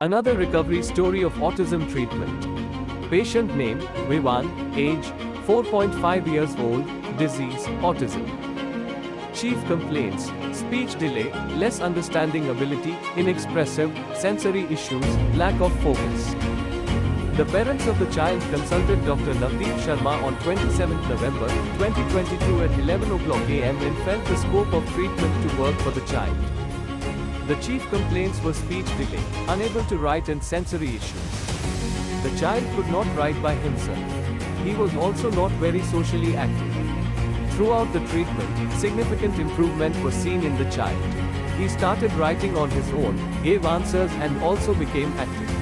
Another recovery story of autism treatment. Patient name, Vivan, age, 4.5 years old, disease, autism. Chief complaints, speech delay, less understanding ability, inexpressive, sensory issues, lack of focus. The parents of the child consulted Dr. Navdeep Sharma on 27 November 2022 at 11 o'clock am and felt the scope of treatment to work for the child. The chief complaints were speech delay, unable to write and sensory issues. The child could not write by himself. He was also not very socially active. Throughout the treatment, significant improvement was seen in the child. He started writing on his own, gave answers and also became active.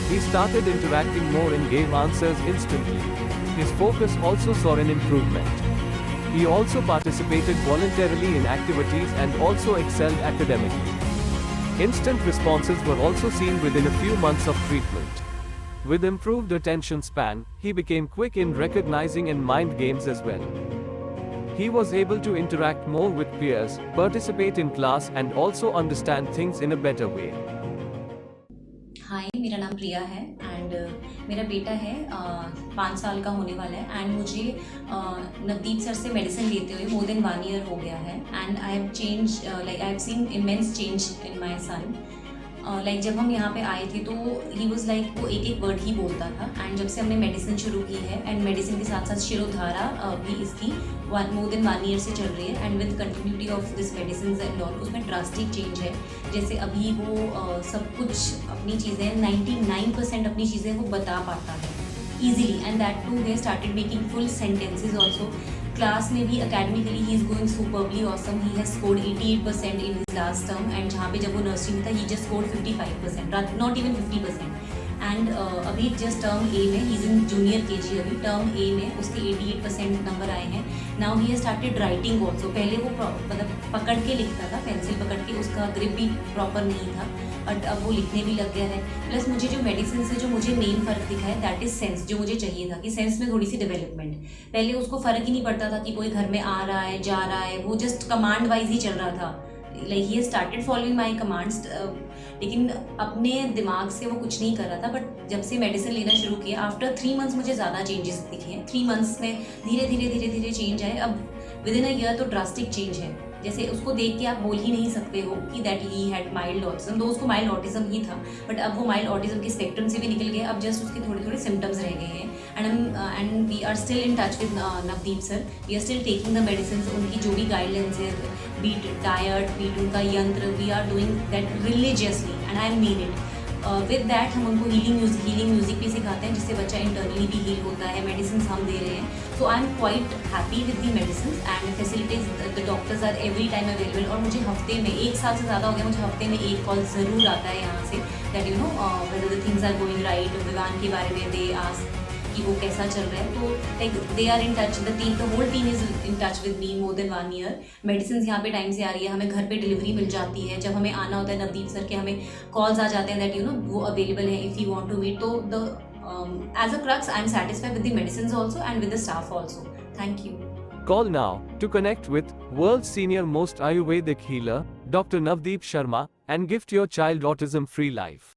He started interacting more and gave answers instantly. His focus also saw an improvement. He also participated voluntarily in activities and also excelled academically. Instant responses were also seen within a few months of treatment. With improved attention span, he became quick in recognizing and mind games as well. He was able to interact more with peers, participate in class and also understand things in a better way. हाय, मेरा नाम प्रिया है and मेरा बेटा है 5 साल का होने वाला है एंड मुझे नवदीप सर से मेडिसिन लेते हुए मोर देन 1 ईयर हो गया है and I have change like I have seen immense change in my son. Like जब हम यहाँ पे आए थे तो ही वॉज लाइक वो एक एक वर्ड ही बोलता था एंड जब से हमने मेडिसिन शुरू की है एंड मेडिसिन के साथ साथ शिरोधारा भी इसकी मोर देन 1 ईयर से चल रही है and with continuity of this medicine and all उसमें ड्रास्टिक चेंज है। जैसे अभी वो सब कुछ अपनी चीज़ें 99% अपनी चीज़ें वो बता पाता है easily and that too we started making full sentences also. Class में भी academically he is going superbly awesome. He has scored 88% in his last term and जहाँ पे जब वो नर्सरी में था he just scored 55%, not even 50%। And अभी just term A में he is in junior KG, अभी टर्म ए में उसके 88% नंबर आए हैं। Now he has started writing also. पहले वो मतलब पकड़ के लिखता था, पेंसिल पकड़ के, उसका ग्रिप भी प्रॉपर नहीं था बट अब वो लिखने भी लग गया है। प्लस मुझे जो मेडिसिन से जो मुझे मेन फ़र्क दिखा है दैट इज़ सेंस, जो मुझे चाहिए था कि सेंस में थोड़ी सी डेवलपमेंट। पहले उसको फ़र्क ही नहीं पड़ता था कि कोई घर में आ रहा है जा रहा है, वो जस्ट कमांड वाइज ही चल रहा था। Like he started following my commands, लेकिन अपने दिमाग से वो कुछ नहीं कर रहा था। बट जब से मेडिसिन लेना शुरू किया आफ्टर 3 मंथ्स मुझे ज़्यादा चेंजेस दिखे हैं। 3 मंथ्स में धीरे धीरे चेंज आए। अब विद इन अ ईयर तो ड्रास्टिक चेंज है। जैसे उसको देख के आप बोल ही नहीं सकते हो कि that he had mild autism, तो उसको माइल्ड ऑटिज्म ही था बट अब वो माइल्ड ऑटिज्म के स्पेक्ट्रम से भी निकल गए। अब जस्ट उसके थोड़े थोड़े सिम्टम्स रह गए हैं and we are still in touch with Navdeep sir. We are still taking the medicine. उनकी जो भी गाइडलाइंस है, बीट डायट, बीट उनका यंत्र, we are doing that religiously and I mean it. With that हम उनको हीलिंग म्यूजिक भी सिखाते हैं जिससे बच्चा इंटरनली भी हील होता है। मेडिसिन हम दे रहे हैं। So I am quite happy with the medicine and facilities. The doctors are every time available और मुझे हफ्ते में 1 साल से ज़्यादा हो गया, मुझे हफ्ते में 1 कॉल ज़रूर आता है यहाँ से that you know whether the things are going right. Vivaan के बारे में दे आस्क कि वो कैसा चल रहा है। तो like they are in touch, the whole team is in touch with me more than 1 year. Medicine यहाँ पे टाइम से आ रही है, हमें घर पे डिलीवरी मिल जाती है। जब हमें आना होता है नवदीप सर के हमें कॉल्स आ जाते हैं दैट यू नो वो अवेलेबल है if you want to meet. तो the as a crux I am satisfied with the medicines also and with the staff also. Thank you. Call now to connect with world's senior most Ayurvedic healer, Dr. Navdeep Sharma, and gift your child autism-free life.